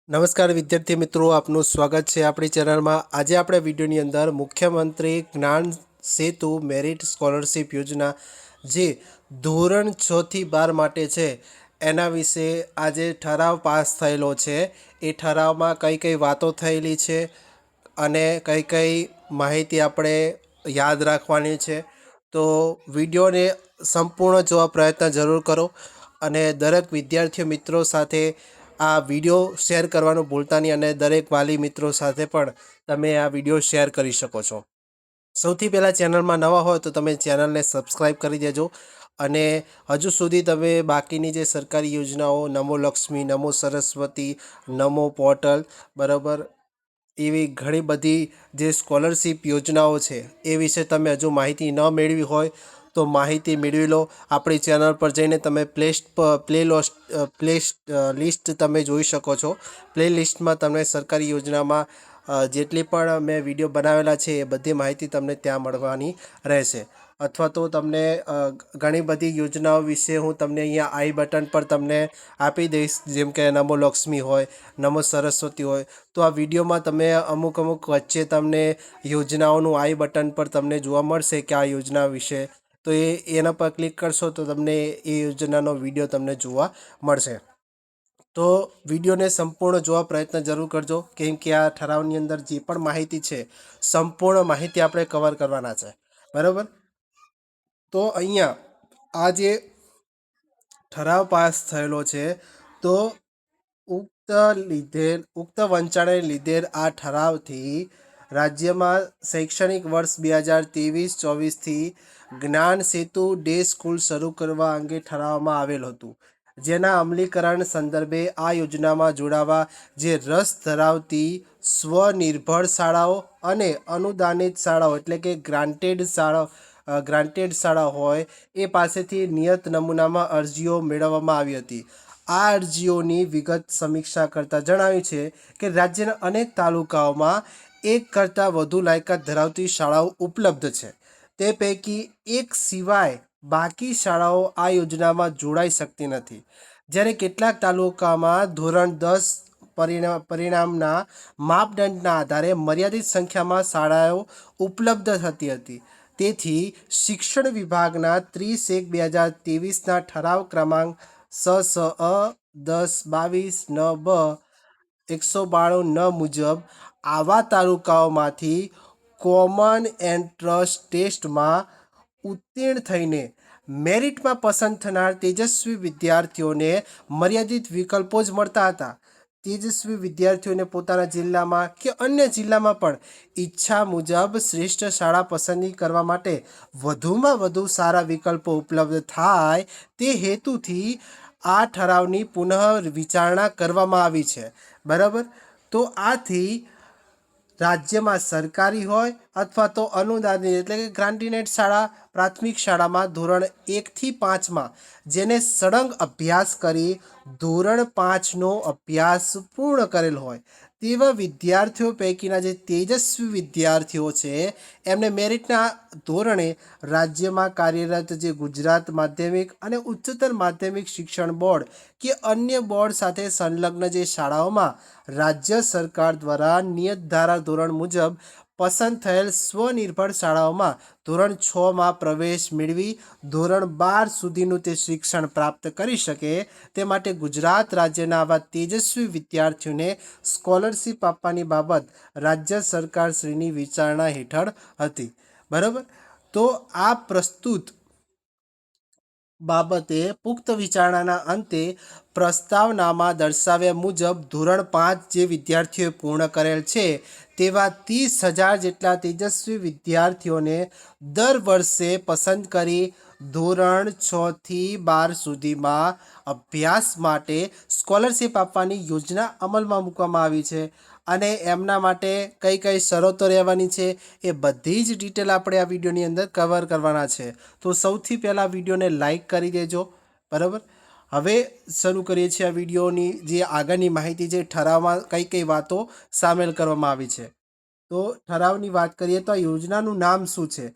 નમસ્કાર વિદ્યાર્થી મિત્રો, આપનું સ્વાગત છે આપણી ચેનલમાં। આજે આપણે વિડીયોની અંદર મુખ્યમંત્રી જ્ઞાન સેતુ મેરિટ સ્કોલરશિપ યોજના જે ધોરણ 6 થી 12 માટે છે એના વિશે આજે ઠરાવ પાસ થયેલો છે। એ ઠરાવમાં કઈ કઈ વાતો થયેલી છે અને કઈ કઈ માહિતી આપણે યાદ રાખવાની છે, તો વિડીયોને સંપૂર્ણ જોવા પ્રયત્ન જરૂર કરો અને દરેક વિદ્યાર્થીઓ મિત્રો સાથે આ વિડીયો શેર કરવાનું ભૂલતા નહીં અને દરેક વાલી મિત્રો સાથે પણ તમે આ વિડીયો શેર કરી શકો છો। સૌથી પહેલાં ચેનલમાં નવા હોય તો તમે ચેનલને સબસ્ક્રાઈબ કરી દેજો અને હજુ સુધી તમે બાકીની જે સરકારી યોજનાઓ નમો લક્ષ્મી, નમો સરસ્વતી, નમો પોર્ટલ બરાબર એવી ઘણી બધી જે સ્કોલરશિપ યોજનાઓ છે એ વિશે તમે હજુ માહિતી ન મેળવી હોય તો માહિતી મેળવી લો। આપણી ચેનલ પર જઈને તમે પ્લે લિસ્ટ તમે જોઈ શકો છો। પ્લે લિસ્ટમાં તમને સરકારી યોજનામાં જેટલી પણ મેં વિડીયો બનાવેલા છે એ બધી માહિતી તમને ત્યાં મળવાની રહેશે। અથવા તો તમને ઘણી બધી યોજનાઓ વિશે હું તમને અહીંયા આઈ બટન પર તમને આપી દઈશ, જેમ કે નમો લક્ષ્મી હોય, નમો સરસ્વતી હોય, તો આ વિડીયોમાં તમે અમુક વચ્ચે તમને યોજનાઓનું આઈ બટન પર તમને જોવા મળશે કે આ યોજના વિશે, તો એના પર ક્લિક કરશો તો તમને એ યોજનાનો વિડીયો તમને જોવા મળશે। તો વિડીયોને સંપૂર્ણ જોવા પ્રયત્ન જરૂર કરજો, કેમ કે આ ઠરાવની અંદર જે પણ માહિતી છે સંપૂર્ણ માહિતી આપણે કવર કરવાના છે, બરાબર। તો અહીંયા આ જે ઠરાવ પાસ થયેલો છે, તો ઉક્ત વંચાણે લીધેલ આ ઠરાવથી રાજ્યમાં શૈક્ષણિક વર્ષ 2023-24થી જ્ઞાન સેતુ ડે સ્કૂલ શરૂ કરવા અંગે ઠરાવવામાં આવેલ હતું, જેના અમલીકરણ સંદર્ભે આ યોજનામાં જોડાવા જે રસ ધરાવતી સ્વનિર્ભર શાળાઓ અને અનુદાનિત શાળાઓ એટલે કે ગ્રાન્ટેડ શાળા હોય એ પાસેથી નિયત નમૂનામાં અરજીઓ મેળવવામાં આવી હતી। આ અરજીઓની વિગત સમીક્ષા કરતાં જણાવ્યું છે કે રાજ્યના અનેક તાલુકાઓમાં એક કરતાં વધુ લાયકાત ધરાવતી શાળાઓ ઉપલબ્ધ છે, તે પૈકી એક સિવાય બાકી શાળાઓ આ યોજનામાં જોડાઈ શકતી નથી। જ્યારે કેટલાક તાલુકામાં ધોરણ 10 પરિણામના માપદંડના આધારે મર્યાદિત સંખ્યામાં શાળાઓ ઉપલબ્ધ થતી હતી। તેથી શિક્ષણ વિભાગના 30/1/2023ના ઠરાવ ક્રમાંક SSA-10-22-9 192 મુજબ આવા તાલુકાઓમાંથી કોમન એન્ટ્રન્સ ટેસ્ટમાં ઉત્તીર્ણ થઈને મેરિટમાં પસંદ થનાર તેજસ્વી વિદ્યાર્થીઓને મર્યાદિત વિકલ્પો જ મળતા હતા। તેજસ્વી વિદ્યાર્થીઓને પોતાના જિલ્લામાં કે અન્ય જિલ્લામાં પણ ઈચ્છા મુજબ શ્રેષ્ઠ શાળા પસંદગી કરવા માટે વધુમાં વધુ સારા વિકલ્પો ઉપલબ્ધ થાય તે હેતુથી આ ઠરાવની પુનઃ વિચારણા કરવામાં આવી છે, બરાબર। તો આથી રાજ્યમાં સરકારી હોય અથવા તો અનુદાનિત એટલે કે ગ્રાન્ટીનેટ શાળા પ્રાથમિક શાળામાં ધોરણ 1થી 5માં જેને સળંગ અભ્યાસ કરી ધોરણ 5નો અભ્યાસ પૂર્ણ કરેલ હોય તેવા વિદ્યાર્થીઓ પૈકીના જે તેજસ્વી વિદ્યાર્થીઓ છે એમને મેરિટના ધોરણે રાજ્યમાં કાર્યરત જે ગુજરાત માધ્યમિક અને ઉચ્ચતર માધ્યમિક શિક્ષણ બોર્ડ કે અન્ય બોર્ડ સાથે સંલગ્ન જે શાળાઓમાં રાજ્ય સરકાર દ્વારા નિયત ધારા ધોરણ મુજબ પસંદ થયેલ સ્વનિર્ભર શાળાઓમાં ધોરણ 6માં પ્રવેશ મેળવી ધોરણ 12 સુધીનું તે શિક્ષણ પ્રાપ્ત કરી શકે તે માટે ગુજરાત રાજ્યના આવા તેજસ્વી વિદ્યાર્થીઓને સ્કોલરશિપ આપવાની બાબત રાજ્ય સરકારશ્રીની વિચારણા હેઠળ હતી, બરાબર। તો આ પ્રસ્તુત બાબતે પુખ્ત વિચારણાના અંતે પ્રસ્તાવનામાં દર્શાવ્યા મુજબ ધોરણ 5 જે વિદ્યાર્થીઓએ પૂર્ણ કરેલ છે તેવા 30,000 જેટલા તેજસ્વી વિદ્યાર્થીઓને દર વર્ષે પસંદ કરી ધોરણ 6થી 12 સુધીમાં અભ્યાસ માટે સ્કોલરશિપ આપવાની યોજના અમલમાં મૂકવામાં આવી છે અને એમના માટે કઈ કઈ શરતો રહેવાની છે એ બધી જ ડિટેલ આપણે આ વિડીયોની અંદર કવર કરવાના છે। તો સૌથી પહેલાં વિડીયોને લાઈક કરી દેજો, બરાબર। હવે શરૂ કરીએ છીએ આ વિડીયોની જે આગળની માહિતી છે, ઠરાવમાં કઈ કઈ વાતો સામેલ કરવામાં આવી છે। તો ઠરાવની વાત કરીએ તો આ યોજનાનું નામ શું છે,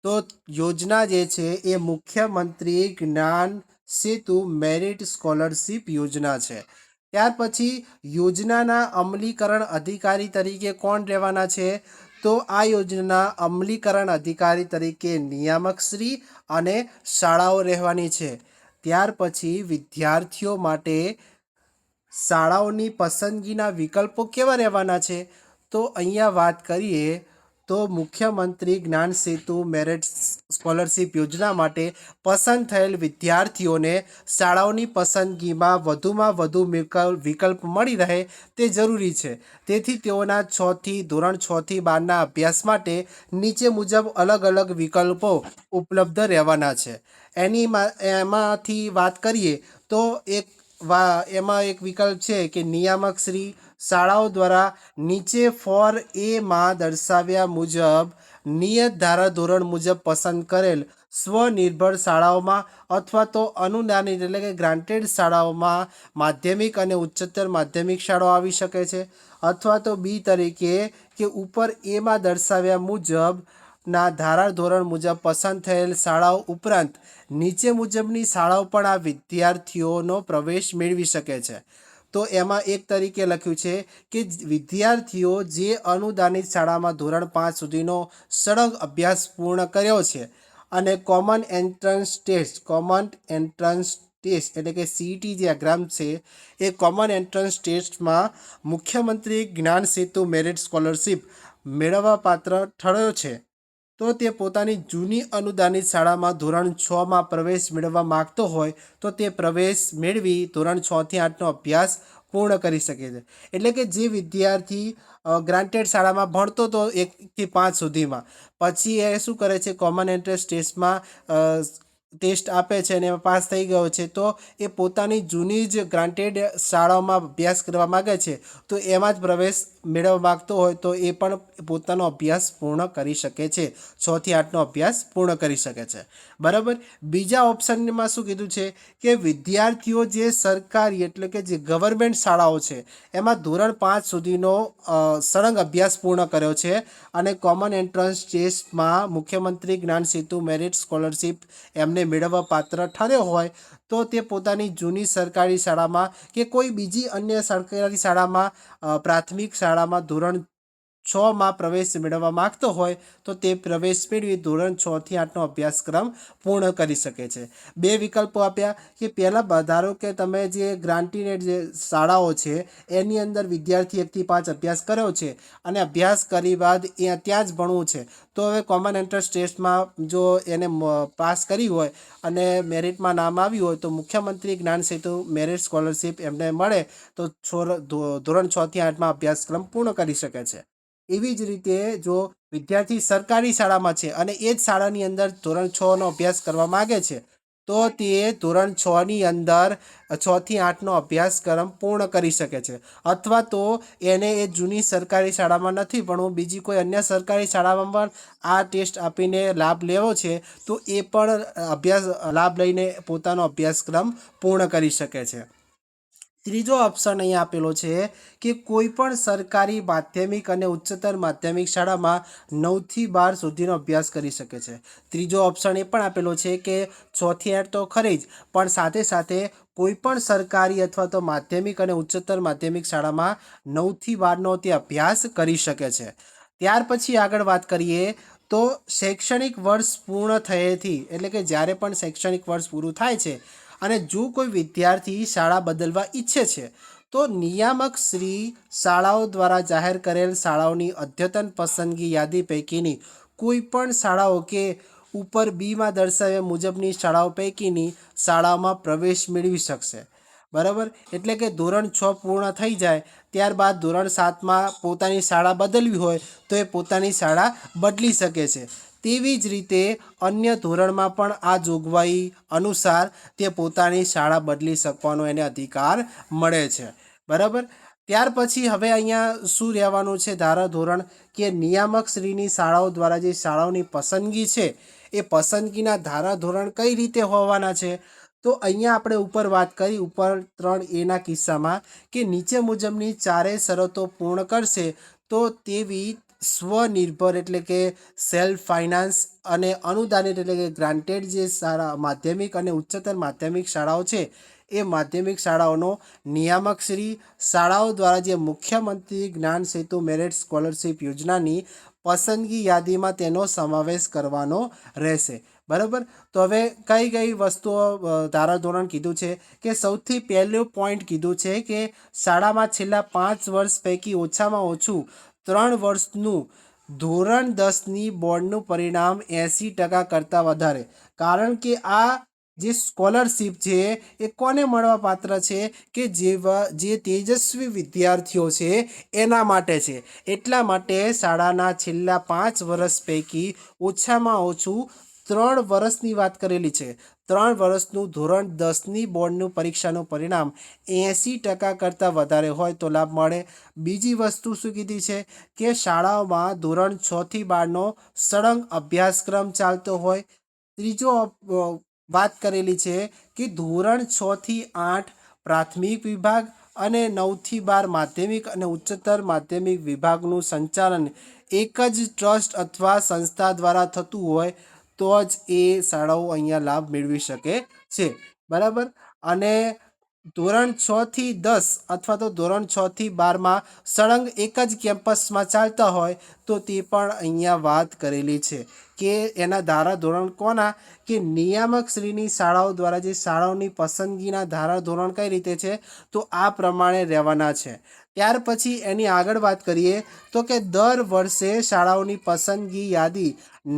તો યોજના જે છે એ મુખ્યમંત્રી જ્ઞાન સેતુ મેરિટ સ્કોલરશિપ યોજના છે। ત્યાર પછી યોજનાના અમલીકરણ અધિકારી તરીકે કોણ રહેવાના છે? તો આ યોજનાના અમલીકરણ અધિકારી તરીકે નિયામકશ્રી અને શાળાઓ રહેવાની છે. ત્યાર પછી વિદ્યાર્થીઓ માટે શાળાઓની પસંદગીના વિકલ્પો કેવા રહેવાના છે? તો અહીંયા વાત કરીએ તો મુખ્યમંત્રી જ્ઞાન સેતુ મેરિટ સ્કોલરશિપ યોજના માટે પસંદ થયેલ વિદ્યાર્થીઓને શાળાઓની પસંદગીમાં વધુમાં વધુ વિકલ્પ મળી રહે તે જરૂરી છે. તેથી તેઓના ધોરણ 6 થી 12ના અભ્યાસ માટે નીચે મુજબ અલગ અલગ વિકલ્પો ઉપલબ્ધ રહેવાના છે. એમાંથી વાત કરીએ તો એમાં એક વિકલ્પ છે કે નિયામકશ્રી શાળાઓ દ્વારા નીચે ફોર એમાં દર્શાવ્યા મુજબ નિયત ધારાધોરણ મુજબ પસંદ કરેલ સ્વનિર્ભર શાળાઓમાં અથવા તો અનુદાનિત એટલે કે ગ્રાન્ટેડ શાળાઓમાં માધ્યમિક અને ઉચ્ચતર માધ્યમિક શાળાઓ આવી શકે છે. અથવા તો બી તરીકે કે ઉપર એમાં દર્શાવ્યા મુજબના ધારાધોરણ મુજબ પસંદ થયેલ શાળાઓ ઉપરાંત નીચે મુજબની શાળાઓ પણ આ વિદ્યાર્થીઓનો પ્રવેશ મેળવી શકે છે. તો એમાં એક તરીકે લખ્યું છે કે વિદ્યાર્થીઓ જે અનુદાનિત શાળામાં ધોરણ 5 સુધીનો સળંગ અભ્યાસ પૂર્ણ કર્યો છે અને કોમન એન્ટ્રન્સ ટેસ્ટ એટલે કે CET જે એક્ઝામ છે એ કોમન એન્ટ્રન્સ ટેસ્ટમાં મુખ્યમંત્રી જ્ઞાન સેતુ મેરિટ સ્કોલરશિપ મેળવવા પાત્ર ઠર્યો છે તો તે પોતાની જૂની અનુદાનિત શાળામાં ધોરણ 6માં પ્રવેશ મેળવવા માગતો હોય તો તે પ્રવેશ મેળવી ધોરણ 6 થી 8નો અભ્યાસ પૂર્ણ કરી શકે છે. એટલે કે જે વિદ્યાર્થી ગ્રાન્ટેડ શાળામાં ભણતો હતો 1 થી 5 સુધીમાં, પછી એ શું કરે છે, કોમન એન્ટ્રન્સ ટેસ્ટમાં ટેસ્ટ આપે છે અને એમાં પાસ થઈ ગયો છે તો એ પોતાની જૂની જ ગ્રાન્ટેડ શાળાઓમાં અભ્યાસ કરવા માગે છે તો એમાં જ પ્રવેશ મેળવવા માગતો હોય તો એ પણ પોતાનો અભ્યાસ પૂર્ણ કરી શકે છે. 6 થી 8નો અભ્યાસ પૂર્ણ કરી શકે છે. બરાબર. બીજા ઓપ્શનમાં શું કીધું છે કે વિદ્યાર્થીઓ જે સરકારી એટલે કે જે ગવર્મેન્ટ શાળાઓ છે એમાં ધોરણ 5 સુધીનો સળંગ અભ્યાસ પૂર્ણ કર્યો છે અને કોમન એન્ટ્રન્સ ટેસ્ટમાં મુખ્યમંત્રી જ્ઞાન સેતુ મેરિટ સ્કોલરશિપ એમને મેળવવા પાત્ર ઠર્યો હોય તો તે પોતાની જૂની સરકારી શાળામાં કે કોઈ બીજી અન્ય સરકારી શાળામાં પ્રાથમિક શાળામાં ધોરણ 6માં પ્રવેશ મેળવવા માગતો હોય તો તે પ્રવેશ મેળવી ધોરણ 6 થી 8નો અભ્યાસક્રમ પૂર્ણ કરી શકે છે. બે વિકલ્પો આપ્યા કે પહેલાં ધારો કે તમે જે ગ્રાન્ટીનેડ જે શાળાઓ છે એની અંદર વિદ્યાર્થી 1 થી 5 અભ્યાસ કર્યો છે અને અભ્યાસ કરી બાદ ત્યાં જ ભણવું છે તો હવે કોમન એન્ટ્રન્સ ટેસ્ટમાં જો એને પાસ કરી હોય અને મેરિટમાં નામ આવ્યું હોય તો મુખ્યમંત્રી જ્ઞાન સેતુ મેરિટ સ્કોલરશિપ એમને મળે તો ધોરણ 6 થી 8માં અભ્યાસક્રમ પૂર્ણ કરી શકે છે. એવી જ રીતે જો વિદ્યાર્થી સરકારી શાળામાં છે અને એ જ શાળાની અંદર ધોરણ 6નો અભ્યાસ કરવા માગે છે તો તે ધોરણ 6ની અંદર 6 થી 8નો અભ્યાસક્રમ પૂર્ણ કરી શકે છે. અથવા તો એને એ જૂની સરકારી શાળામાં નથી ભણવું, બીજી કોઈ અન્ય સરકારી શાળામાં પણ આ ટેસ્ટ આપીને લાભ લેવો છે તો એ પણ લાભ લઈને પોતાનો અભ્યાસક્રમ પૂર્ણ કરી શકે છે. ત્રીજો ઓપ્શન અહીંયા આપેલો છે કે કોઈ પણ સરકારી માધ્યમિક અને ઉચ્ચતર માધ્યમિક શાળામાં 9 થી 12 સુધીનો અભ્યાસ કરી શકે છે. ત્રીજો ઓપ્શન એ પણ આપેલો છે કે 6 થી 8 તો ખરી જ પણ સાથે સાથે કોઈ પણ સરકારી અથવા તો માધ્યમિક અને ઉચ્ચતર માધ્યમિક શાળામાં 9 થી 12નો તે અભ્યાસ કરી શકે છે. ત્યાર પછી આગળ વાત કરીએ તો શૈક્ષણિક વર્ષ પૂર્ણ થયેથી એટલે કે જ્યારે પણ શૈક્ષણિક વર્ષ પૂરું થાય છે અને જો કોઈ વિદ્યાર્થી શાળા બદલવા ઈચ્છે છે તો નિયામક શ્રી શાળાઓ દ્વારા જાહેર કરેલ શાળાઓની અદ્યતન પસંદગી યાદી પૈકીની કોઈ પણ શાળાઓ કે ઉપર બીમાં દર્શાવ્યા મુજબની શાળાઓ પૈકીની શાળાઓમાં પ્રવેશ મેળવી શકશે. બરાબર. એટલે કે ધોરણ 6 પૂર્ણ થઈ જાય ત્યારબાદ ધોરણ 7માં પોતાની શાળા બદલવી હોય તો એ પોતાની શાળા બદલી શકે છે. તેવી જ રીતે અન્ય ધોરણમાં પણ આ જોગવાઈ અનુસાર તે પોતાની શાળા બદલી શકવાનો એને અધિકાર મળે છે. બરાબર. ત્યાર પછી હવે અહીંયા શું રહેવાનું છે ધારાધોરણ કે નિયામક શ્રીની શાળાઓ દ્વારા જે શાળાઓની પસંદગી છે એ પસંદગીના ધારાધોરણ કઈ રીતે હોવાના છે તો અહીંયા આપણે ઉપર વાત કરી ઉપર 3A કિસ્સામાં કે નીચે મુજબની ચારેય શરતો પૂર્ણ કરશે તો તેવી સ્વનિર્ભર એટલે કે સેલ્ફ ફાઇનાન્સ અને અનુદાનિત એટલે કે ગ્રાન્ટેડ જે શાળા માધ્યમિક અને ઉચ્ચતર માધ્યમિક શાળાઓ છે એ માધ્યમિક શાળાઓનો નિયામક શ્રી શાળાઓ દ્વારા જે મુખ્યમંત્રી જ્ઞાન સેતુ મેરિટ સ્કોલરશિપ યોજનાની પસંદગી યાદીમાં તેનો સમાવેશ કરવાનો રહેશે. બરાબર. તો હવે કઈ કઈ વસ્તુઓ ધારાધોરણ કીધું છે કે સૌથી પહેલું પોઈન્ટ કીધું છે કે શાળામાં છેલ્લા 5 વર્ષ પૈકી ઓછામાં ઓછું 3 વર્ષનું ધોરણ 10ની બોર્ડનું પરિણામ 80% કરતાં વધારે. કારણ કે આ જે સ્કોલરશિપ છે એ કોને મળવા પાત્ર છે કે જે તેજસ્વી વિદ્યાર્થીઓ છે એના માટે છે. એટલા માટે શાળાના છેલ્લા 5 વર્ષ પૈકી ઓછામાં ઓછું 3 વર્ષની વાત કરેલી છે. 3 વર્ષનું ધોરણ 10ની બોર્ડનું પરીક્ષાનું પરિણામ 80% કરતાં વધારે હોય તો લાભ મળે. બીજી વસ્તુ શું કીધી છે કે શાળાઓમાં ધોરણ 6 થી 12નો સળંગ અભ્યાસક્રમ ચાલતો હોય. ત્રીજો વાત કરેલી છે કે ધોરણ 6 થી 8 પ્રાથમિક વિભાગ અને 9 થી 12 માધ્યમિક અને ઉચ્ચતર માધ્યમિક વિભાગનું સંચાલન એક જ ટ્રસ્ટ અથવા સંસ્થા દ્વારા થતું હોય તો જ એ શાળાઓ અહીંયા લાભ મેળવી શકે છે. બરાબર. અને ધોરણ 6 થી 10 અથવા તો ધોરણ 6 થી 12માં સળંગ એક જ કેમ્પસમાં ચાલતા હોય તો તે પણ અહીંયા વાત કરેલી છે કે એના ધારાધોરણ કોના કે નિયામક શ્રીની શાળાઓ દ્વારા જે શાળાઓની પસંદગીના ધારાધોરણ કઈ રીતે છે તો આ પ્રમાણે રહેવાના છે. ત્યાર પછી એની આગળ વાત કરીએ તો કે દર વર્ષે શાળાઓની પસંદગી યાદી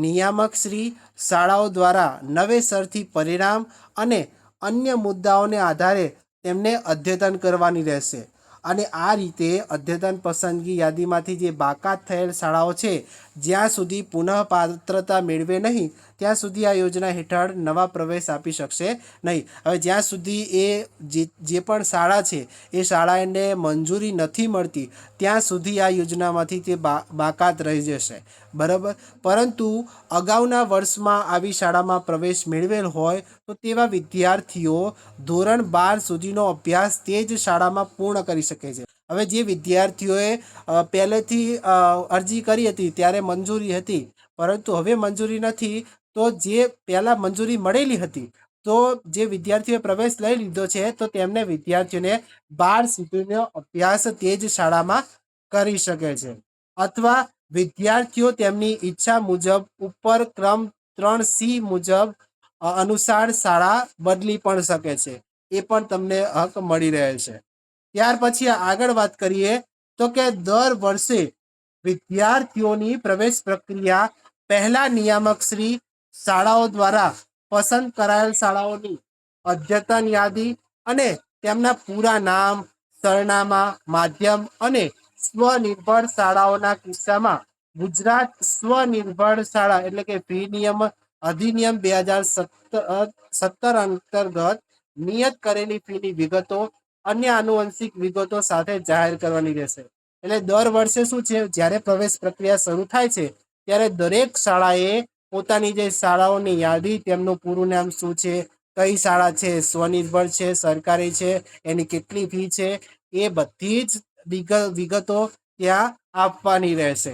નિયામક શ્રી શાળાઓ દ્વારા નવેસરથી પરિણામ અને અન્ય મુદ્દાઓને આધારે તેમને અદ્યતન કરવાની રહેશે. અને આ રીતે અદ્યતન પસંદગી યાદીમાંથી જે બાકાત થયેલ શાળાઓ છે જ્યાં સુધી પુનઃપાત્રતા મેળવે નહીં ત્યાં સુધી આ યોજના હેઠળ નવા પ્રવેશ આપી શકશે નહીં. હવે જ્યાં સુધી એ જે પણ શાળા છે એ શાળાને મંજૂરી નથી મળતી ત્યાં સુધી આ યોજનામાંથી તે બાકાત રહી જશે. બરાબર. પરંતુ અગાઉના વર્ષમાં આવી શાળામાં પ્રવેશ મેળવેલ હોય તો તેવા વિદ્યાર્થીઓ ધોરણ 12 સુધીનો અભ્યાસ તે જ શાળામાં પૂર્ણ કરી શકે છે. હવે જે વિદ્યાર્થીઓએ પહેલેથી અરજી કરી હતી ત્યારે મંજૂરી હતી પરંતુ હવે મંજૂરી નથી તો જે પહેલાં મંજૂરી મળેલી હતી તો જે વિદ્યાર્થીઓએ પ્રવેશ લઈ લીધો છે તો તેમને વિદ્યાર્થીઓને 12 સુધીનો અભ્યાસ તે જ શાળામાં કરી શકે છે. અથવા વિદ્યાર્થીઓ તેમની ઈચ્છા મુજબ ઉપર ક્રમ 3C મુજબ અનુસાર શાળા બદલી પણ શકે છે. એ પણ તમને હક મળી રહે છે. ત્યાર પછી આગળ વાત કરીએ તો કે દર વર્ષે વિદ્યાર્થીઓની પ્રવેશ પ્રક્રિયા પહેલા નિયામક શ્રી શાળાઓ દ્વારા પસંદ કરાયેલ શાળાઓની અદ્યતન યાદી અને તેમના પૂરા નામ, સરનામા, માધ્યમ અને સ્વનિર્ભર શાળાઓના કિસ્સામાં ગુજરાત સ્વનિર્ભર શાળા એટલે કે ફી નિયમ અધિનિયમ 2017 અંતર્ગત નિયત કરેલી ફીની વિગતો અન્ય આનુવંશિક વિગતો સાથે જાહેર કરવાની રહેશે. એટલે દર વર્ષે શું છે જ્યારે પ્રવેશ પ્રક્રિયા શરૂ થાય છે ત્યારે દરેક શાળાએ પોતાની જે શાળાઓની યાદી તેમનું પૂરું નામ શું છે, કઈ શાળા છે સ્વનિર્ભર છે, સરકારી છે, એની કેટલી ફી છે એ બધી જ વિગતો ત્યાં આપવાની રહેશે.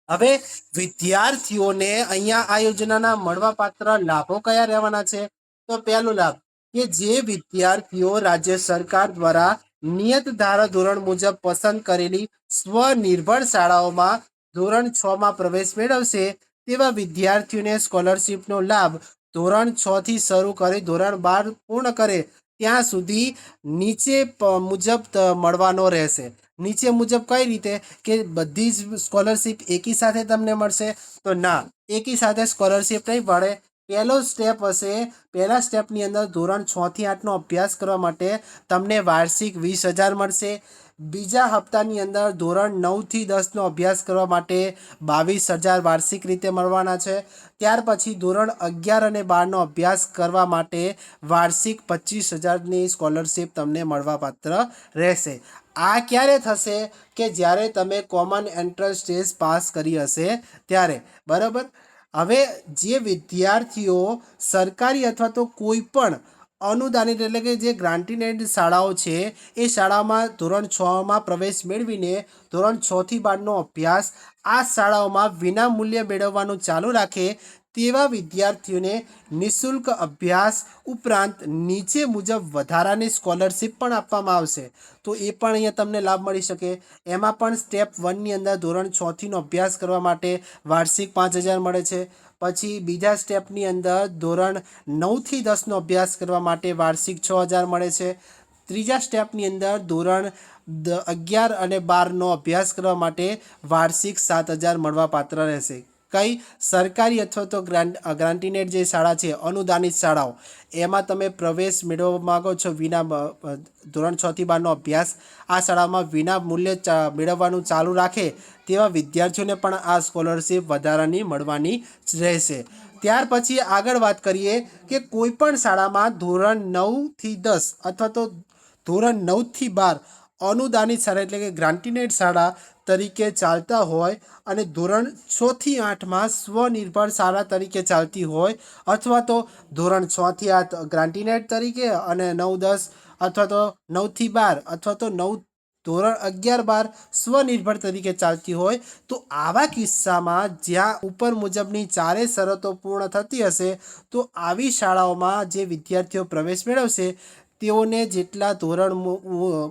હવે વિદ્યાર્થીઓને અહીંયા આ યોજનાના મળવાપાત્ર લાભો કયા રહેવાના છે તો પહેલો લાભ કે જે વિદ્યાર્થીઓ રાજ્ય સરકાર દ્વારા નિયત ધારાધોરણ મુજબ પસંદ કરેલી સ્વનિર્ભર શાળાઓમાં ધોરણ 6માં પ્રવેશ મેળવશે તેવા વિદ્યાર્થીઓને સ્કોલરશિપનો લાભ ધોરણ 6 થી શરૂ કરી ધોરણ 12 પૂર્ણ કરે ત્યાં સુધી નીચે મુજબ મળવાનો રહેશે. નીચે મુજબ કઈ રીતે કે બધી જ સ્કોલરશિપ એકી સાથે તમને મળશે તો ના, એકી સાથે સ્કોલરશિપ નહીં મળે. પહેલો સ્ટેપ હશે. પહેલા સ્ટેપની અંદર ધોરણ 6 થી 8નો અભ્યાસ કરવા માટે તમને વાર્ષિક 20,000 મળશે. બીજા હપ્તાની અંદર ધોરણ 9 થી 10નો અભ્યાસ કરવા માટે 22,000 વાર્ષિક રીતે મળવાના છે. ત્યાર પછી ધોરણ 11 અને 12નો અભ્યાસ કરવા માટે વાર્ષિક 25,000ની સ્કોલરશિપ તમને મળવાપાત્ર રહેશે. આ ક્યારે થશે કે જ્યારે તમે કોમન એન્ટ્રન્સ ટેસ્ટ પાસ કરી હશે ત્યારે. બરાબર. હવે જે વિદ્યાર્થીઓ સરકારી અથવા તો કોઈ પણ અનુદાનિત એટલે કે જે ગ્રાન્ટીનેડ શાળાઓ છે એ શાળામાં ધોરણ 6માં પ્રવેશ મેળવીને ધોરણ 6 થી 12નો અભ્યાસ આ શાળાઓમાં વિનામૂલ્યે મેળવવાનું ચાલુ રાખે તેવા વિદ્યાર્થીઓને નિઃશુલ્ક અભ્યાસ ઉપરાંત નીચે મુજબ વધારાની સ્કોલરશિપ પણ આપવામાં આવશે. તો એ પણ અહીંયા તમને લાભ મળી શકે. એમાં પણ સ્ટેપ 1ની અંદર ધોરણ 6થીનો અભ્યાસ કરવા માટે વાર્ષિક 5,000 મળે છે. પછી બીજા સ્ટેપની અંદર ધોરણ 9થી 10નો અભ્યાસ કરવા માટે વાર્ષિક 6,000 મળે છે. ત્રીજા સ્ટેપની અંદર ધોરણ 11 અને 12નો અભ્યાસ કરવા માટે વાર્ષિક 7,000 મળવાપાત્ર રહેશે. કઈ સરકારી અથવા તો ગ્રાન્ટીનેડ જે શાળા છે, અનુદાનિત શાળાઓ, એમાં તમે પ્રવેશ મેળવવા માગો છો વિના ધોરણ 6થી 12નો અભ્યાસ આ શાળામાં વિના મૂલ્યે મેળવવાનું ચાલુ રાખે તેવા વિદ્યાર્થીઓને પણ આ સ્કોલરશિપ વધારાની મળવાની રહેશે. ત્યાર પછી આગળ વાત કરીએ કે કોઈ પણ શાળામાં ધોરણ 9થી 10 અથવા તો ધોરણ 9થી 12 અનુદાનિત શાળા એટલે કે ગ્રાન્ટીનેડ શાળા તરીકે ચાલતા હોય અને ધોરણ 6થી 8માં સ્વનિર્ભર શાળા તરીકે ચાલતી હોય અથવા તો ધોરણ 6થી 8 ગ્રાન્ટીનેડ તરીકે અને 9-10 અથવા તો 9થી 12 અથવા તો ધોરણ 11-12 સ્વનિર્ભર તરીકે ચાલતી હોય, તો આવા કિસ્સામાં જ્યાં ઉપર મુજબની ચારે શરતો પૂર્ણ થતી હશે તો આવી શાળાઓમાં જે વિદ્યાર્થીઓ પ્રવેશ મેળવશે તેઓને જેટલા ધોરણ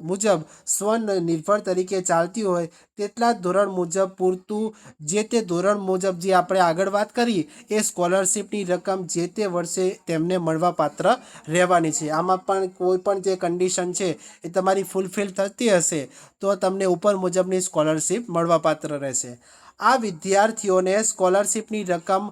મુજબ સ્વનિર્ભર તરીકે ચાલતી હોય તેટલા ધોરણ મુજબ પૂરતું જે તે ધોરણ મુજબ જે આપણે આગળ વાત કરી એ સ્કોલરશિપની રકમ જે તે વર્ષે તેમને મળવાપાત્ર રહેવાની છે. આમાં પણ કોઈ પણ જે કન્ડિશન છે એ તમારી ફૂલફિલ થતી હશે તો તમને ઉપર મુજબની સ્કોલરશિપ મળવાપાત્ર રહેશે. આ વિદ્યાર્થીઓને સ્કોલરશિપની રકમ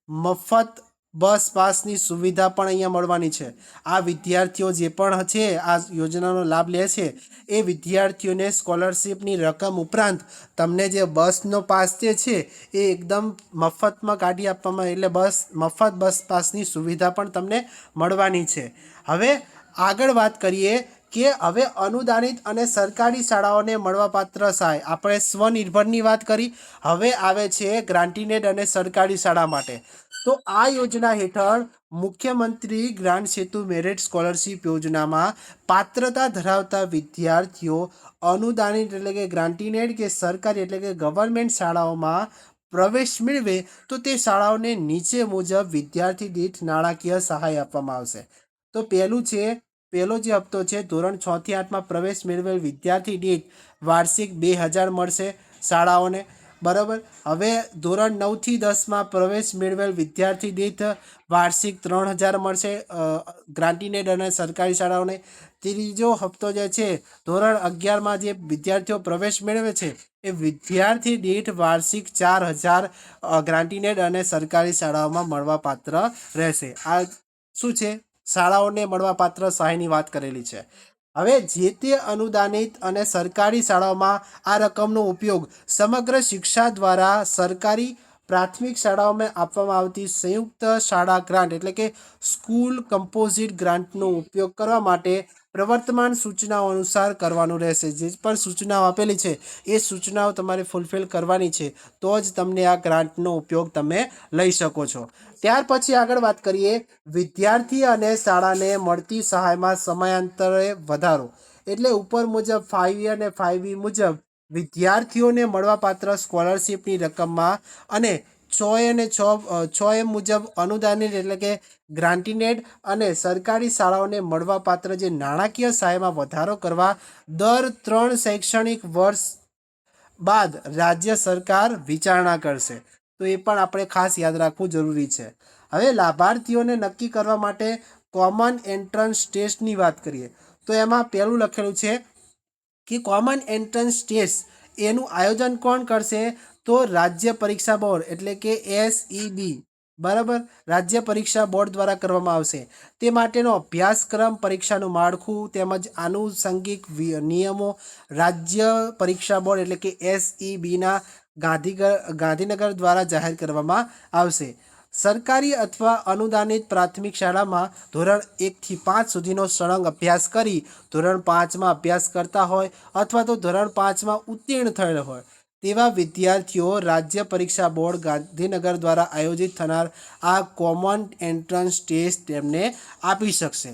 મફત બસ પાસની સુવિધા પણ અહીંયા મળવાની છે. આ વિદ્યાર્થીઓ જે પણ છે આ યોજનાનો લાભ લે છે એ વિદ્યાર્થીઓને સ્કોલરશિપની રકમ ઉપરાંત તમને જે બસનો પાસ જે છે એ એકદમ મફતમાં કાઢી આપવામાં, એટલે મફત બસ પાસની સુવિધા પણ તમને મળવાની છે. હવે આગળ વાત કરીએ કે હવે અનુદાનિત અને સરકારી શાળાઓને મળવાપાત્ર સહાય. આપણે સ્વનિર્ભરની વાત કરી, હવે આવે છે ગ્રાન્ટીનેડ અને સરકારી શાળા માટે. તો આ યોજના હેઠળ મુખ્યમંત્રી જ્ઞાન સેતુ મેરિટ સ્કોલરશિપ યોજનામાં પાત્રતા ધરાવતા વિદ્યાર્થીઓ અનુદાનિત એટલે કે ગ્રાન્ટીનેડ કે સરકારી એટલે કે ગવર્મેન્ટ શાળાઓમાં પ્રવેશ મેળવે તો તે શાળાઓને નીચે મુજબ વિદ્યાર્થી દીઠ નાણાકીય સહાય આપવામાં આવશે. તો પહેલો જે હપ્તો છે ધોરણ 6થી 8માં પ્રવેશ મેળવેલ વિદ્યાર્થી દીઠ વાર્ષિક 2,000 મળશે શાળાઓને, બરાબર. હવે ધોરણ 9થી 10માં પ્રવેશ મેળવેલ વિદ્યાર્થી દીઠ વાર્ષિક 3,000 મળશે ગ્રાન્ટીનેડ અને સરકારી શાળાઓને. ત્રીજો હપ્તો જે છે ધોરણ 11માં જે વિદ્યાર્થીઓ પ્રવેશ મેળવે છે એ વિદ્યાર્થી દીઠ વાર્ષિક 4,000 ગ્રાન્ટીનેડ અને સરકારી શાળાઓમાં મળવાપાત્ર રહેશે. આ શું છે? શાળાઓને મળવાપાત્ર સહાયની વાત કરેલી છે. હવે જે તે અનુદાનિત અને સરકારી શાળાઓમાં આ રકમનો ઉપયોગ સમગ્ર શિક્ષા દ્વારા સરકારી પ્રાથમિક શાળાઓમાં આપવામાં આવતી સંયુક્ત શાળા ગ્રાન્ટ એટલે કે સ્કૂલ કમ્પોઝિટ ગ્રાન્ટનો ઉપયોગ કરવા માટે પ્રવર્તમાન સૂચનાઓ અનુસાર કરવાનું રહેશે. જે પણ સૂચનાઓ આપેલી છે એ સૂચનાઓ તમારે ફૂલફિલ કરવાની છે તો જ તમને આ ગ્રાન્ટનો ઉપયોગ તમે લઈ શકો છો. ત્યાર પછી આગળ વાત કરીએ વિદ્યાર્થી અને શાળાને મળતી સહાયમાં સમયાંતરે વધારો. એટલે ઉપર મુજબ 5A અને 5B મુજબ વિદ્યાર્થીઓને મળવાપાત્ર સ્કોલરશિપની રકમમાં અને 6A અને 6M મુજબ અનુદાનિત એટલે કે ગ્રાન્ટીનેડ અને સરકારી શાળાઓને મળવાપાત્ર જે નાણાકીય સહાયમાં વધારો કરવા દર 3 શૈક્ષણિક વર્ષ બાદ રાજ્ય સરકાર વિચારણા કરશે. તો એ પણ આપણે ખાસ યાદ રાખવું જરૂરી છે. હવે લાભાર્થીઓને નક્કી કરવા માટે કોમન એન્ટ્રન્સ ટેસ્ટની વાત કરીએ તો એમાં પહેલું લખેલું છે કે કોમન એન્ટ્રન્સ ટેસ્ટ એનું આયોજન કોણ કરશે? તો રાજ્ય પરીક્ષા બોર્ડ એટલે કે SEB, બરાબર, રાજ્ય પરીક્ષા બોર્ડ દ્વારા કરવામાં આવશે. તે માટેનો અભ્યાસક્રમ, પરીક્ષાનું માળખું તેમજ આનુષંગિક નિયમો રાજ્ય પરીક્ષા બોર્ડ એટલે કે SEBના ગાંધીનગર દ્વારા જાહેર કરવામાં આવશે. સરકારી અથવા અનુદાનિત પ્રાથમિક શાળામાં ધોરણ 1થી 5 સુધીનો સળંગ અભ્યાસ કરી ધોરણ 5માં અભ્યાસ કરતા હોય અથવા તો ધોરણ 5માં ઉત્તીર્ણ થયેલ હોય તેવા વિદ્યાર્થીઓ રાજ્ય પરીક્ષા બોર્ડ ગાંધીનગર દ્વારા આયોજિત થનાર આ કોમન એન્ટ્રન્સ ટેસ્ટ તેમને આપી શકશે.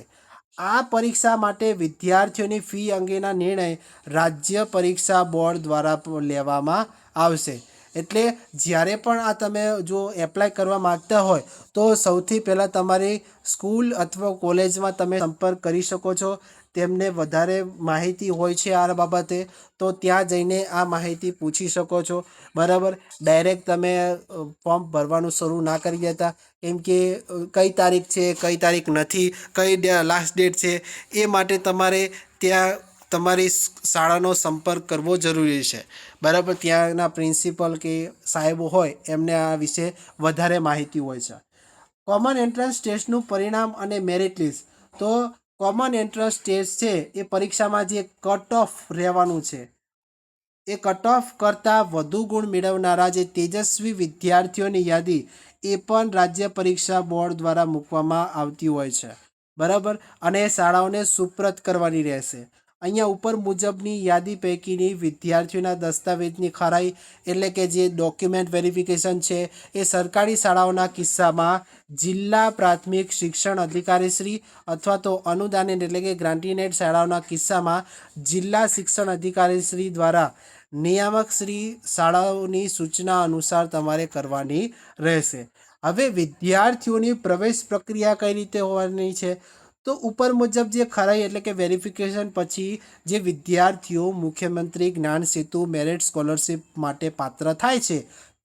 આ પરીક્ષા માટે વિદ્યાર્થીઓની ફી અંગેના નિર્ણય રાજ્ય પરીક્ષા બોર્ડ દ્વારા લેવામાં આવશે. એટલે જ્યારે પણ આ તમે જો એપ્લાય કરવા માગતા હોય તો સૌથી પહેલાં તમારી સ્કૂલ અથવા કોલેજમાં તમે સંપર્ક કરી શકો છો. તેમને વધારે માહિતી હોય છે આ બાબતે, તો ત્યાં જઈને આ માહિતી પૂછી શકો છો. બરાબર, ડાયરેક્ટ તમે ફોર્મ ભરવાનું શરૂ ના કરી દેતા, કેમ કે કઈ તારીખ છે, કઈ તારીખ નથી, કઈ લાસ્ટ ડેટ છે, એ માટે તમારે ત્યાં તમારી શાળાનો સંપર્ક કરવો જરૂરી છે. બરાબર, ત્યાંના પ્રિન્સિપલ કે સાહેબો હોય એમને આ વિશે વધારે માહિતી હોય છે. કોમન એન્ટ્રન્સ ટેસ્ટનું પરિણામ અને મેરિટ લિસ્ટ. તો કોમન એન્ટ્રન્સ ટેસ્ટ છે એ પરીક્ષામાં જે કટ ઓફ રહેવાનું છે, એ કટ ઓફ કરતાં વધુ ગુણ મેળવનારા જે તેજસ્વી વિદ્યાર્થીઓની યાદી એ પણ રાજ્ય પરીક્ષા બોર્ડ દ્વારા મૂકવામાં આવતી હોય છે. બરાબર, અને શાળાઓને સુપ્રત કરવાની રહેશે. અહીંયા ઉપર મુજબની યાદી પૈકીની વિદ્યાર્થીઓના દસ્તાવેજની ખરાઈ એટલે કે જે ડોક્યુમેન્ટ વેરિફિકેશન છે એ સરકારી શાળાઓના કિસ્સામાં જિલ્લા પ્રાથમિક શિક્ષણ અધિકારીશ્રી અથવા તો અનુદાનિત એટલે કે ગ્રાન્ટીનેટ શાળાઓના કિસ્સામાં જિલ્લા શિક્ષણ અધિકારીશ્રી દ્વારા નિયામક શ્રી શાળાઓની સૂચના અનુસાર તમારે કરવાની રહેશે. હવે વિદ્યાર્થીઓની પ્રવેશ પ્રક્રિયા કઈ રીતે હોવાની છે? તો ઉપર મુજબ જે ખરાઈ એટલે કે વેરિફિકેશન પછી જે વિદ્યાર્થીઓ મુખ્યમંત્રી જ્ઞાન સેતુ મેરિટ સ્કોલરશિપ માટે પાત્ર થાય છે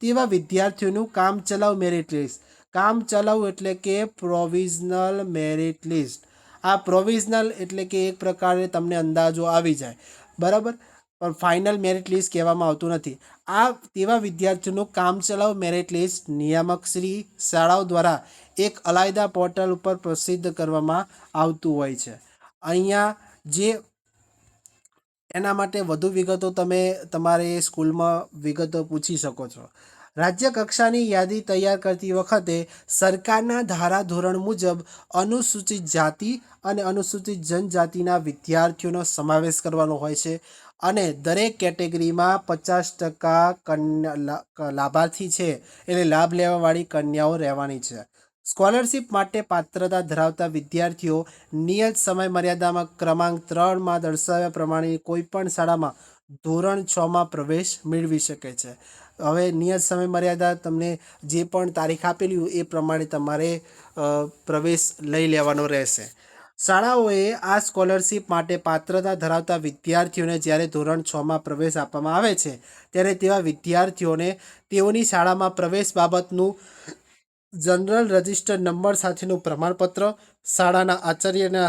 તેવા વિદ્યાર્થીઓનું કામચલાઉ મેરિટ લિસ્ટ. કામચલાઉ એટલે કે પ્રોવિઝનલ મેરિટ લિસ્ટ. આ પ્રોવિઝનલ એટલે કે એક પ્રકારે તમને અંદાજો આવી જાય. બરાબર, પણ ફાઇનલ મેરિટ લિસ્ટ કહેવામાં આવતું નથી. આ તેવા વિદ્યાર્થીઓનું કામચલાઉ મેરિટ લિસ્ટ નિયામક શ્રી શાળાઓ દ્વારા એક અલાયદા પોર્ટલ ઉપર પ્રસિદ્ધ કરવામાં આવતું હોય છે. અહીંયા જે એના માટે વધુ વિગતો તમે તમારે સ્કૂલમાં વિગતો પૂછી શકો છો. રાજ્ય કક્ષાની યાદી તૈયાર કરતી વખતે સરકારના ધારાધોરણ મુજબ અનુસૂચિત જાતિ અને અનુસૂચિત જનજાતિના વિદ્યાર્થીઓનો સમાવેશ કરવાનો હોય છે અને દરેક કેટેગરીમાં 50% લાભાર્થી છે એટલે લાભ લેવાવાળી કન્યાઓ રહેવાની છે. સ્કોલરશિપ માટે પાત્રતા ધરાવતા વિદ્યાર્થીઓ નિયત સમય મર્યાદામાં ક્રમાંક 3માં દર્શાવ્યા પ્રમાણે કોઈપણ શાળામાં ધોરણ 6માં પ્રવેશ મેળવી શકે છે. હવે નિયત સમય મર્યાદા તમને જે પણ તારીખ આપેલી હોય એ પ્રમાણે તમારે પ્રવેશ લઈ લેવાનો રહેશે. શાળાઓએ આ સ્કોલરશિપ માટે પાત્રતા ધરાવતા વિદ્યાર્થીઓને જ્યારે ધોરણ 6માં પ્રવેશ આપવામાં આવે છે ત્યારે તેવા વિદ્યાર્થીઓને તેઓની શાળામાં પ્રવેશ બાબતનું જનરલ રજિસ્ટર નંબર સાથેનું પ્રમાણપત્ર શાળાના આચાર્યના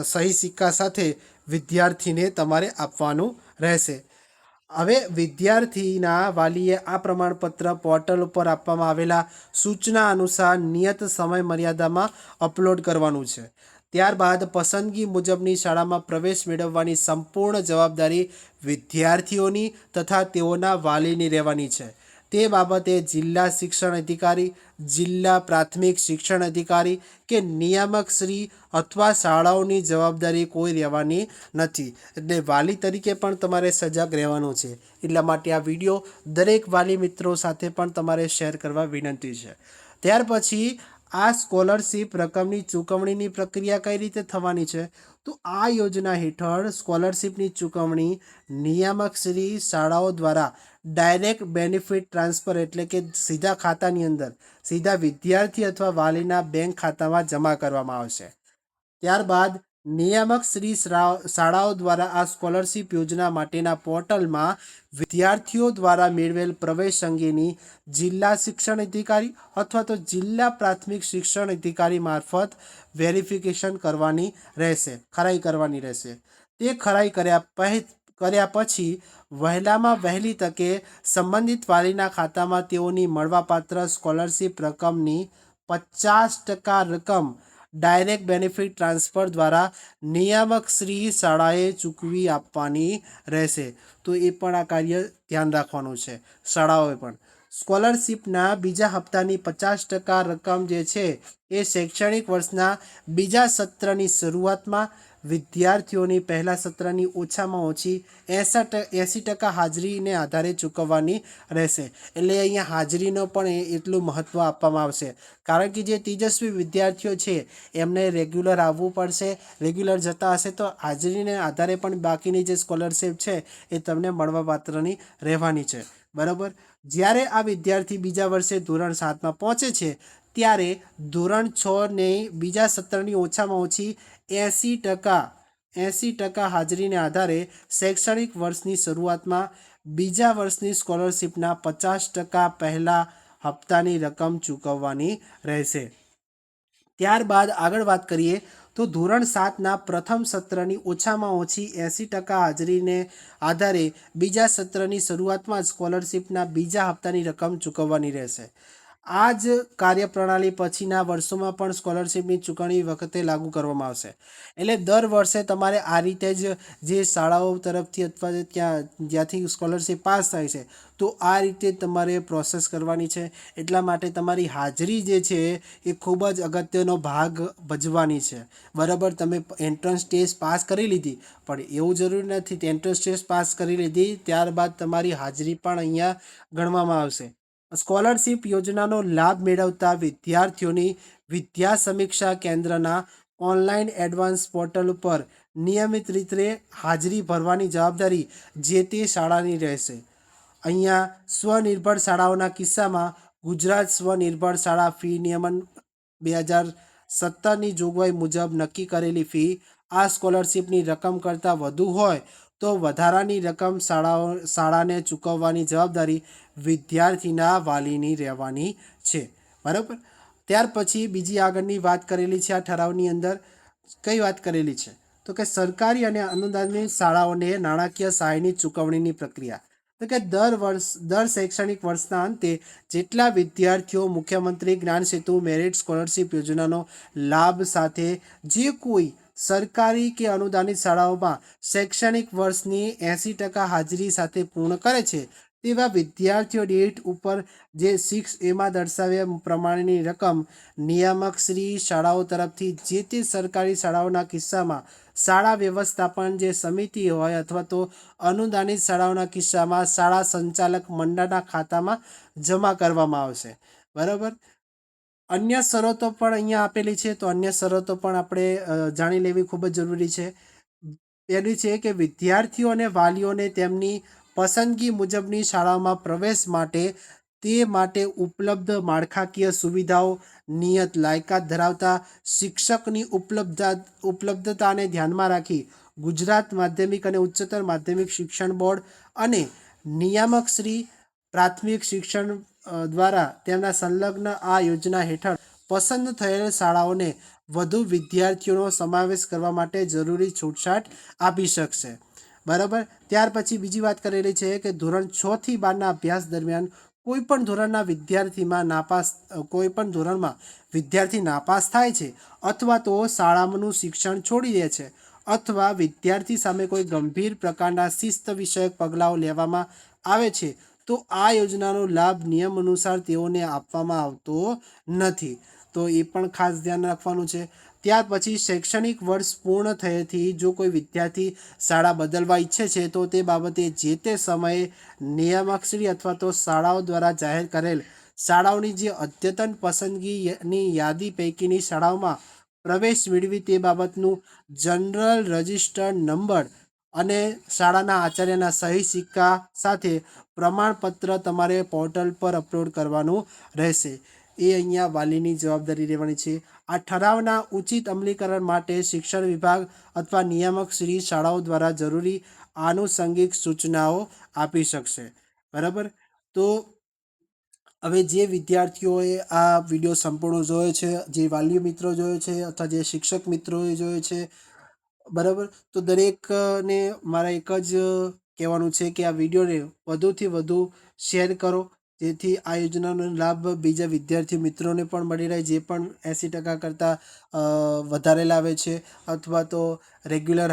સહી સિક્કા સાથે વિદ્યાર્થીને તમારે આપવાનું રહેશે. હવે વિદ્યાર્થીના વાલીએ આ પ્રમાણપત્ર પોર્ટલ ઉપર આપવામાં આવેલા સૂચના અનુસાર નિયત સમય મર્યાદામાં અપલોડ કરવાનું છે. ત્યારબાદ પસંદગી મુજબની શાળામાં પ્રવેશ મેળવવાની સંપૂર્ણ જવાબદારી વિદ્યાર્થીઓની તથા તેઓના વાલીની રહેવાની છે. તે બાબતે જિલ્લા શિક્ષણ અધિકારી, જિલ્લા પ્રાથમિક શિક્ષણ અધિકારી કે નિયામક શ્રી અથવા શાળાઓની જવાબદારી કોઈ રહેવાની નથી. એટલે વાલી તરીકે પણ તમારે સજાગ રહેવાનું છે. એટલા માટે આ વિડીયો દરેક વાલી મિત્રો સાથે પણ તમારે શેર કરવા વિનંતી છે. ત્યાર પછી આ સ્કોલરશિપ રકમની ચૂકવણીની પ્રક્રિયા કઈ રીતે થવાની છે? તો આ યોજના હેઠળ સ્કોલરશિપની ચૂકવણી નિયામક શ્રી શાળાઓ દ્વારા ડાયરેક્ટ બેનિફિટ ટ્રાન્સફર એટલે કે સીધા ખાતાની અંદર સીધા વિદ્યાર્થી અથવા વાલીના બેંક ખાતામાં જમા કરવામાં આવશે. ત્યારબાદ નિયામક શ્રી શાળાઓ દ્વારા આ સ્કોલરશિપ યોજના માટેના પોર્ટલમાં વિદ્યાર્થીઓ દ્વારા મેળવેલ પ્રવેશ અંગેની જિલ્લા શિક્ષણ અધિકારી અથવા તો જિલ્લા પ્રાથમિક શિક્ષણ અધિકારી મારફત વેરિફિકેશન કરવાની રહેશે, ખરાઈ કરવાની રહેશે. તે ખરાઈ કર્યા પછી વહેલામાં વહેલી તકે સંબંધિત વાલીના ખાતામાં તેઓની મળવાપાત્ર સ્કોલરશિપ રકમની 50% રકમ ડાયરેક્ટ બેનિફિટ ટ્રાન્સફર દ્વારા નિયામક શ્રી શાળાએ ચૂકવી આપવાની રહેશે. તો એ પણ આ કાર્ય ધ્યાન રાખવાનું છે શાળાઓએ પણ. સ્કોલરશિપના બીજા હપ્તાની 50% રકમ જે છે એ શૈક્ષણિક વર્ષના બીજા સત્રની શરૂઆતમાં વિદ્યાર્થીઓની પહેલા સત્રની ઓછામાં ઓછી 80% હાજરીને આધારે ચૂકવવાની રહેશે. એટલે અહીંયા હાજરીનો પણ એટલું મહત્ત્વ આપવામાં આવશે, કારણ કે જે તેજસ્વી વિદ્યાર્થીઓ છે એમને રેગ્યુલર આવવું પડશે. રેગ્યુલર જતા હશે તો હાજરીને આધારે પણ બાકીની જે સ્કોલરશિપ છે એ તમને મળવાપાત્રની રહેવાની છે. બરાબર. જ્યારે આ વિદ્યાર્થી બીજા વર્ષે ધોરણ 7માં પહોંચે છે ત્યારે ધોરણ 6ને બીજા સત્રની ઓછામાં ઓછી 80% હાજરીને આધારે શૈક્ષણિક વર્ષની શરૂઆતમાં બીજા વર્ષની સ્કોલરશિપના 50% પહેલા હપ્તાની રકમ ચૂકવવાની રહેશે. ત્યારબાદ આગળ વાત કરીએ તો ધોરણ 7ના પ્રથમ સત્રની ઓછામાં ઓછી 80% હાજરીને આધારે બીજા સત્રની શરૂઆતમાં સ્કોલરશિપના બીજા હપ્તાની રકમ ચૂકવવાની રહેશે. આ જ કાર્યપ્રણાલી પછીના વર્ષોમાં પણ સ્કોલરશિપની ચૂકવણી વખતે લાગુ કરવામાં આવશે. એટલે દર વર્ષે તમારે આ રીતે જ જે શાળાઓ તરફથી અથવા જ્યાંથી સ્કોલરશિપ પાસ થાય છે તો આ રીતે તમારે પ્રોસેસ કરવાની છે. એટલા માટે તમારી હાજરી જે છે એ ખૂબ જ અગત્યનો ભાગ ભજવાની છે. બરાબર. તમે એન્ટ્રન્સ ટેસ્ટ પાસ કરી લીધી, પણ એવું જરૂરી નથી એન્ટ્રન્સ ટેસ્ટ પાસ કરી લીધી ત્યારબાદ તમારી હાજરી પણ અહીંયા ગણવામાં આવશે. સ્કોલરશિપ યોજનાનો લાભ મેળવતા વિદ્યાર્થીઓની વિદ્યા સમીક્ષા કેન્દ્રના ઓનલાઈન એડવાન્સ પોર્ટલ ઉપર નિયમિત રીતે હાજરી ભરવાની જવાબદારી જે તે શાળાની રહેશે. અહીંયા સ્વનિર્ભર શાળાઓના કિસ્સામાં ગુજરાત સ્વનિર્ભર શાળા ફી નિયમન 2017ની જોગવાઈ મુજબ નક્કી કરેલી ફી આ સ્કોલરશિપની રકમ કરતાં વધુ હોય તો વધારાની રકમ શાળાને ચૂકવવાની જવાબદારી વિદ્યાર્થીના વાલીની રહેવાની છે. બરાબર. ત્યાર પછી બીજી આગળની વાત કરેલી છે આ ઠરાવની અંદર. કઈ વાત કરેલી છે તો કે સરકારી અને અનુદાનિત શાળાઓને નાણાકીય સહાયની ચૂકવણીની પ્રક્રિયા. તો કે દર શૈક્ષણિક વર્ષના અંતે જેટલા વિદ્યાર્થીઓ મુખ્યમંત્રી જ્ઞાન સેતુ મેરિટ સ્કોલરશિપ યોજનાનો લાભ સાથે જે કોઈ સરકારી કે અનુદાનિત શાળાઓમાં શૈક્ષણિક વર્ષની 80% હાજરી સાથે પૂર્ણ કરે છે તેવા વિદ્યાર્થીઓ દીઠ ઉપર જે 6A દર્શાવ્યા પ્રમાણેની રકમ નિયામક શ્રી શાળાઓ તરફથી જે તે સરકારી શાળાઓના કિસ્સામાં શાળા વ્યવસ્થાપન જે સમિતિ હોય અથવા તો અનુદાનિત શાળાઓના કિસ્સામાં શાળા સંચાલક મંડળના ખાતામાં જમા કરવામાં આવશે. બરાબર. અન્ય શરતો પણ અહીંયા આપેલી છે તો અન્ય શરતો પણ આપણે જાણી લેવી ખૂબ જ જરૂરી છે. પહેલી છે કે વિદ્યાર્થીઓ અને વાલીઓને તેમની પસંદગી મુજબની શાળામાં પ્રવેશ માટે તે માટે ઉપલબ્ધ માળખાકીય સુવિધાઓ, નિયત લાયકાત ધરાવતા શિક્ષકની ઉપલબ્ધતાને ધ્યાનમાં રાખી ગુજરાત માધ્યમિક અને ઉચ્ચતર માધ્યમિક શિક્ષણ બોર્ડ અને નિયામક શ્રી પ્રાથમિક શિક્ષણ દ્વારા તેમના સંલગ્ન આ યોજના હેઠળ પસંદ થયેલ શાળાઓને વધુ વિદ્યાર્થીઓનો સમાવેશ કરવા માટે જરૂરી છૂટછાટ આપી શકશે. બરાબર. ત્યાર પછી બીજી વાત કરેલી છે કે ધોરણ 6 થી 12ના અભ્યાસ દરમિયાન કોઈ પણ ધોરણમાં વિદ્યાર્થી નાપાસ થાય છે અથવા તો શાળાનું શિક્ષણ છોડી દે છે અથવા વિદ્યાર્થી સામે કોઈ ગંભીર પ્રકારના શિસ્ત વિષયક પગલાઓ લેવામાં આવે છે તો આ યોજનાનો લાભ નિયમ અનુસાર તેઓને આપવામાં આવતો નથી. તો એ પણ ખાસ ધ્યાન રાખવાનું છે. ત્યાર પછી શૈક્ષણિક વર્ષ પૂર્ણ થયેથી જો કોઈ વિદ્યાર્થી શાળા બદલવા ઈચ્છે છે તો તે બાબતે જે તે સમયે નિયામકશ્રી અથવા તો શાળાઓ દ્વારા જાહેર કરેલ શાળાઓની જે અદ્યતન પસંદગીની યાદી પૈકીની શાળાઓમાં પ્રવેશ મેળવી તે બાબતનું જનરલ રજિસ્ટર્ડ નંબર અને શાળાના આચાર્યના સહી સિક્કા સાથે પ્રમાણપત્ર તમારે પોર્ટલ પર અપલોડ કરવાનું રહેશે. એ અહીંયા વાલીની જવાબદારી રહેવાની છે. આ ઠરાવના ઉચિત અમલીકરણ માટે શિક્ષણ વિભાગ અથવા નિયામક શ્રી શાળાઓ દ્વારા જરૂરી આનુષંગિક સૂચનાઓ આપી શકશે. બરાબર. તો હવે જે વિદ્યાર્થીઓએ આ વિડીયો સંપૂર્ણ જોયો છે, જે વાલી મિત્રો જોયો છે અથવા જે શિક્ષક મિત્રોએ જોયો છે, બરાબર, તો દરેકને મારા એક જ કહેવાનું છે કે આ વિડીયોને વધુથી વધુ શેર કરો જેથી આ યોજનાનો લાભ બીજા વિદ્યાર્થી મિત્રોને પણ મળી રહે જે પણ 80% કરતાં વધારે લાવે છે અથવા તો રેગ્યુલર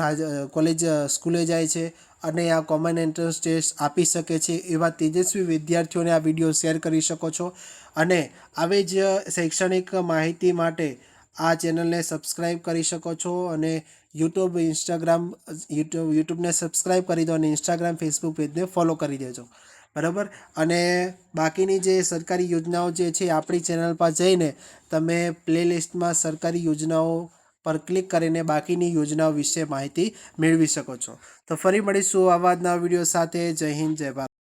સ્કૂલે જાય છે અને આ કોમન એન્ટ્રન્સ ટેસ્ટ આપી શકે છે એવા તેજસ્વી વિદ્યાર્થીઓને આ વિડીયો શેર કરી શકો છો. અને આવી જ શૈક્ષણિક માહિતી માટે આ ચેનલને સબસ્ક્રાઈબ કરી શકો છો અને યુટ્યુબને સબસ્ક્રાઈબ કરી દો અને ઇન્સ્ટાગ્રામ ફેસબુક પેજને ફોલો કરી દેજો, બરાબર. અને બાકીની જે સરકારી યોજનાઓ જે છે આપણી ચેનલ પર જઈને તમે પ્લેલિસ્ટમાં સરકારી યોજનાઓ પર ક્લિક કરીને બાકીની યોજનાઓ વિશે માહિતી મેળવી શકો છો. તો ફરી મળીશું આવા જ નવા વિડીયો સાથે. જય હિન્દ, જય ભારત.